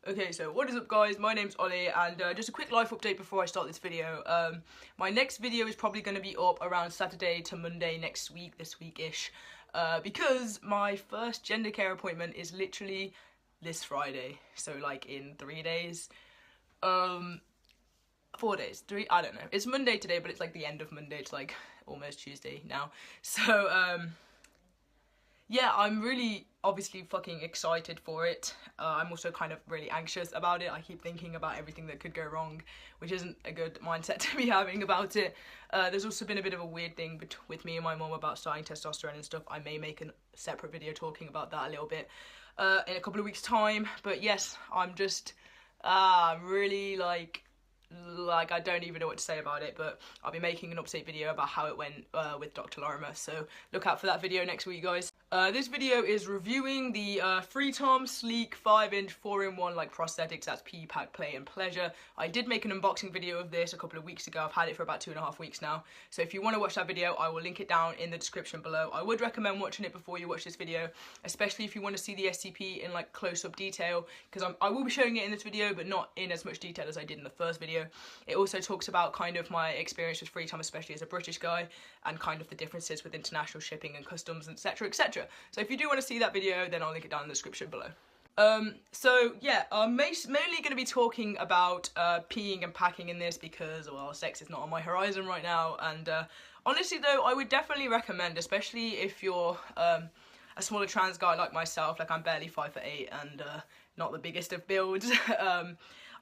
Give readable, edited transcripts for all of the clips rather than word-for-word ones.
Okay, so what is up guys, my name's Ollie, and just a quick life update before I start this video. My next video is probably going to be up around Saturday to Monday next week, this week-ish, because my first Gendercare appointment is literally this Friday, so like in 3 days, 4 days, I don't know, it's Monday today, but it's like the end of Monday, it's like almost Tuesday now, so yeah, I'm really obviously fucking excited for it. I'm also kind of really anxious about it. I keep thinking about everything that could go wrong, which isn't a good mindset to be having about it. There's also been a bit of a weird thing with me and my mum about starting testosterone and stuff. I may make a separate video talking about that a little bit in a couple of weeks' time. But yes, I'm just really like I don't even know what to say about it, but I'll be making an update video about how it went with Dr. Lorimer, so look out for that video next week, guys. This video is reviewing the Freetom sleek 5-inch 4-in-1 like prosthetics. That's pee, pack, play and pleasure. I did make an unboxing video of this a couple of weeks ago. I've had it for about 2.5 weeks now, so if you want to watch that video, I will link it down in the description below. I would recommend watching it before you watch this video, especially if you want to see the STP in like close-up detail, because I will be showing it in this video, but not in as much detail as I did in the first video. It also talks about kind of my experience with Freetom, especially as a British guy, and kind of the differences with international shipping and customs, etc, etc. So if you do want to see that video, then I'll link it down in the description below. So yeah, I'm mainly going to be talking about peeing and packing in this because, well, sex is not on my horizon right now, and honestly though, I would definitely recommend, especially if you're a smaller trans guy like myself, like I'm barely 5'8" and not the biggest of builds.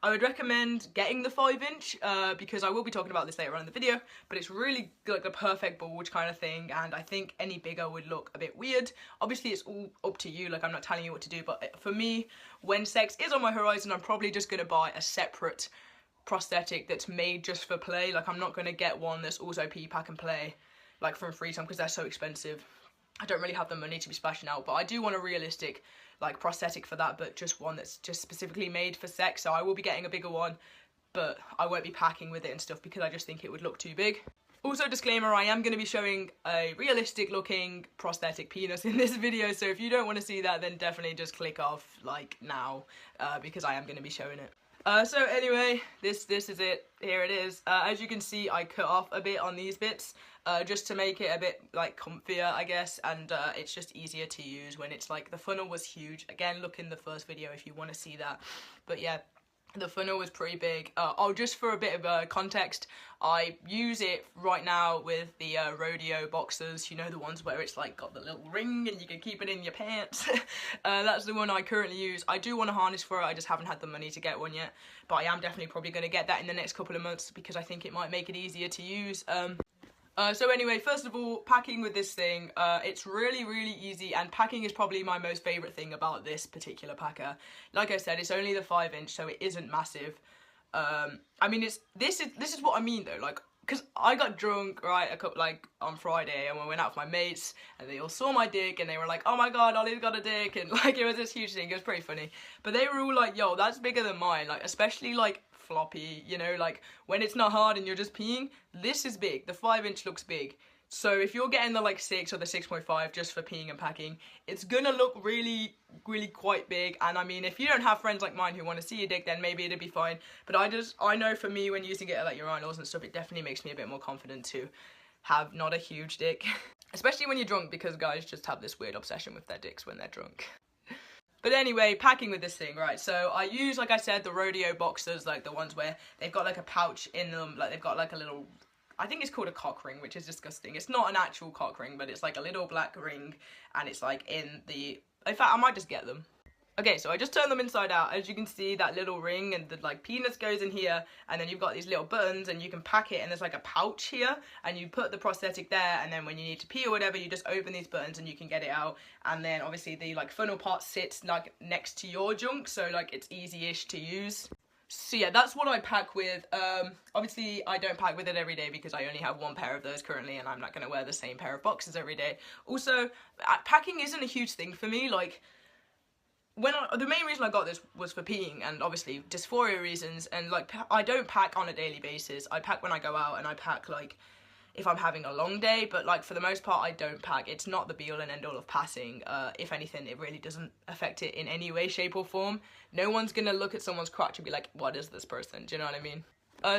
I would recommend getting the 5-inch because I will be talking about this later on in the video, but it's really like a perfect bulge kind of thing, and I think any bigger would look a bit weird. Obviously it's all up to you, like I'm not telling you what to do, but for me, when sex is on my horizon, I'm probably just going to buy a separate prosthetic that's made just for play. Like I'm not going to get one that's also pee, pack and play like from Freetom because they're so expensive. I don't really have the money to be splashing out, but I do want a realistic like prosthetic for that, but just one that's just specifically made for sex. So I will be getting a bigger one, but I won't be packing with it and stuff because I just think it would look too big. Also, disclaimer, I am going to be showing a realistic looking prosthetic penis in this video, so if you don't want to see that, then definitely just click off like now because I am going to be showing it. So anyway, this is it. Here it is. As you can see, I cut off a bit on these bits just to make it a bit like comfier, I guess, and it's just easier to use when it's like the funnel was huge. Again, look in the first video if you want to see that. But yeah, the funnel was pretty big. Oh, just for a bit of context, I use it right now with the rodeo boxers, you know, the ones where it's like got the little ring and you can keep it in your pants. That's the one I currently use. I do want a harness for it, I just haven't had the money to get one yet, but I am definitely probably going to get that in the next couple of months because I think it might make it easier to use. So anyway, first of all, packing with this thing, it's really easy, and packing is probably my most favourite thing about this particular packer. Like I said, it's only the 5-inch, so it isn't massive. I mean, this is what I mean though, like, because I got drunk, right, on Friday, and we went out with my mates, and they all saw my dick, and they were like, oh my god, Ollie's got a dick, and like, it was this huge thing, it was pretty funny. But they were all like, yo, that's bigger than mine, like, especially like floppy, you know, like when it's not hard and you're just peeing, this is big. The 5-inch looks big. So if you're getting the like 6 or the 6.5 just for peeing and packing, it's gonna look really quite big. And I mean, if you don't have friends like mine who want to see your dick, then maybe it'd be fine. But I know for me, when using it at like urinals and stuff, it definitely makes me a bit more confident to have not a huge dick. Especially when you're drunk, because guys just have this weird obsession with their dicks when they're drunk. But anyway, packing with this thing, right, so I use, like I said, the rodeo boxers, like the ones where they've got like a pouch in them, like they've got like a little, I think it's called a cock ring, which is disgusting. It's not an actual cock ring, but it's like a little black ring, and it's like in fact, I might just get them. Okay, so I just turned them inside out. As you can see, that little ring and the like penis goes in here, and then you've got these little buttons, and you can pack it, and there's like a pouch here, and you put the prosthetic there, and then when you need to pee or whatever, you just open these buttons and you can get it out. And then obviously the like funnel part sits like next to your junk, so like it's easy-ish to use. So yeah, that's what I pack with. Obviously I don't pack with it every day because I only have one pair of those currently, and I'm not going to wear the same pair of boxers every day. Also, packing isn't a huge thing for me. Like, the main reason I got this was for peeing and obviously dysphoria reasons, and like I don't pack on a daily basis. I pack when I go out, and I pack like if I'm having a long day, but like for the most part I don't pack. It's not the be all and end all of passing. If anything, it really doesn't affect it in any way, shape or form. No one's gonna look at someone's crotch and be like, what is this person? Do you know what I mean?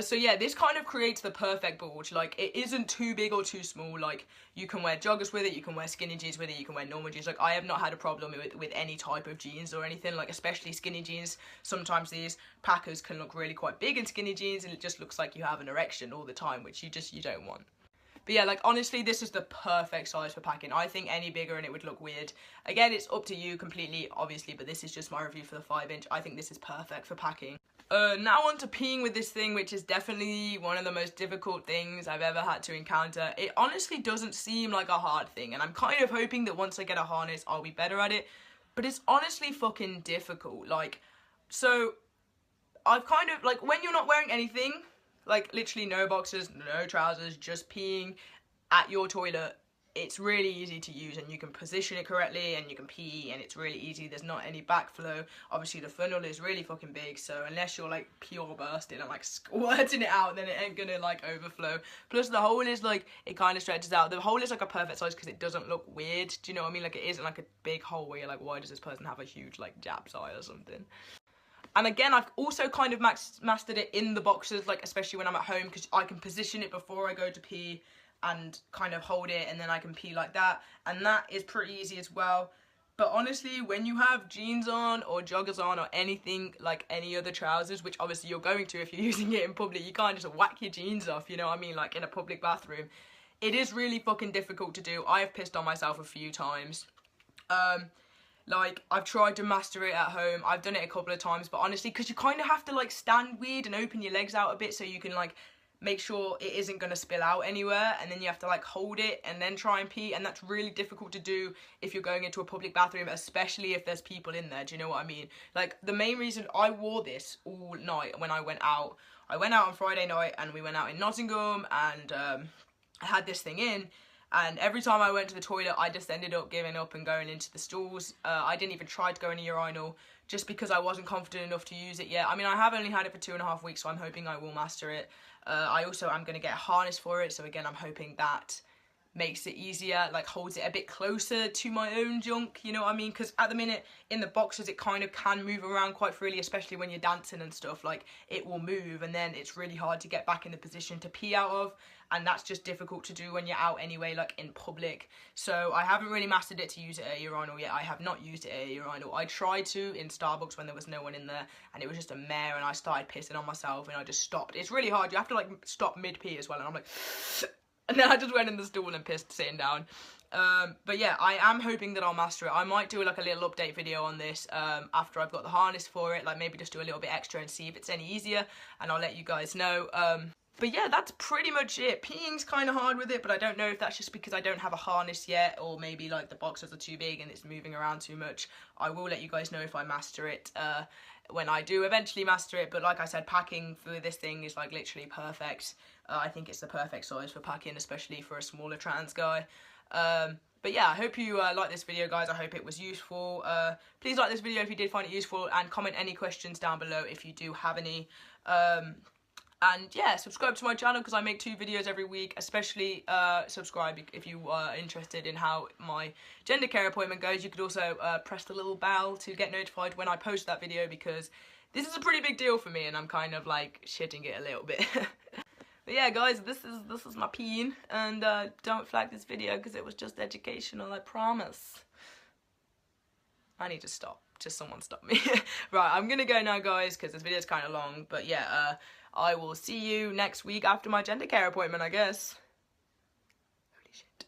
So yeah, this kind of creates the perfect bulge. Like, it isn't too big or too small. Like, you can wear joggers with it, you can wear skinny jeans with it, you can wear normal jeans. Like, I have not had a problem with any type of jeans or anything, like, especially skinny jeans. Sometimes these packers can look really quite big in skinny jeans, and it just looks like you have an erection all the time, which you don't want. But yeah, like, honestly, this is the perfect size for packing. I think any bigger and it would look weird. Again, it's up to you completely, obviously, but this is just my review for the 5-inch. I think this is perfect for packing. Now on to peeing with this thing, which is definitely one of the most difficult things I've ever had to encounter. It honestly doesn't seem like a hard thing, and I'm kind of hoping that once I get a harness, I'll be better at it. But it's honestly fucking difficult. Like, so, I've kind of, like, when you're not wearing anything, like, literally no boxers, no trousers, just peeing at your toilet, it's really easy to use, and you can position it correctly, and you can pee, and it's really easy. There's not any backflow. Obviously, the funnel is really fucking big, so unless you're, like, pure bursting and, like, squirting it out, then it ain't gonna, like, overflow. Plus, the hole is, like, it kind of stretches out. The hole is, like, a perfect size because it doesn't look weird. Do you know what I mean? Like, it isn't, like, a big hole where you're like, why does this person have a huge, like, Jap's eye or something? And again, I've also kind of mastered it in the boxes, like, especially when I'm at home, because I can position it before I go to pee and kind of hold it, and then I can pee like that, and that is pretty easy as well. But honestly, when you have jeans on or joggers on or anything like any other trousers, which obviously you're going to if you're using it in public, you can't just whack your jeans off, you know what I mean, like in a public bathroom. It is really fucking difficult to do. I have pissed on myself a few times. Like, I've tried to master it at home. I've done it a couple of times, but honestly, because you kind of have to, like, stand weird and open your legs out a bit so you can, like, make sure it isn't going to spill out anywhere, and then you have to, like, hold it and then try and pee, and that's really difficult to do if you're going into a public bathroom, especially if there's people in there. Do you know what I mean? Like, the main reason I wore this all night when I went out on Friday night, and we went out in Nottingham, and I had this thing in, and every time I went to the toilet, I just ended up giving up and going into the stalls. I didn't even try to go in a urinal, just because I wasn't confident enough to use it yet. I mean, I have only had it for 2.5 weeks, so I'm hoping I will master it. I also am going to get a harness for it, so again, I'm hoping that makes it easier, like holds it a bit closer to my own junk, you know what I mean? Because at the minute, in the boxes, it kind of can move around quite freely, especially when you're dancing and stuff. Like, it will move, and then it's really hard to get back in the position to pee out of, and that's just difficult to do when you're out anyway, like in public. So I haven't really mastered it to use it at a urinal yet. I have not used it at a urinal. I tried to in Starbucks when there was no one in there, and it was just a mare, and I started pissing on myself, and I just stopped. It's really hard. You have to, like, stop mid-pee as well, and I'm like... And then I just went in the stool and pissed sitting down. But yeah, I am hoping that I'll master it. I might do like a little update video on this after I've got the harness for it. Like, maybe just do a little bit extra and see if it's any easier, and I'll let you guys know. But yeah, that's pretty much it. Peeing's kind of hard with it, but I don't know if that's just because I don't have a harness yet, or maybe like the boxers are too big and it's moving around too much. I will let you guys know if I master it when I do eventually master it. But like I said, packing for this thing is like literally perfect. I think it's the perfect size for packing, especially for a smaller trans guy. But yeah, I hope you like this video, guys. I hope it was useful. Please like this video if you did find it useful, and comment any questions down below if you do have any. And yeah, subscribe to my channel because I make 2 videos every week. Especially subscribe if you are interested in how my Gendercare appointment goes. You could also press the little bell to get notified when I post that video, because this is a pretty big deal for me, and I'm kind of like shitting it a little bit. But yeah, guys, this is my peeing, and don't flag this video because it was just educational, I promise. I need to stop. Just someone stop me. Right, I'm gonna go now, guys, because this video's kind of long. But yeah, I will see you next week after my Gendercare appointment, I guess. Holy shit.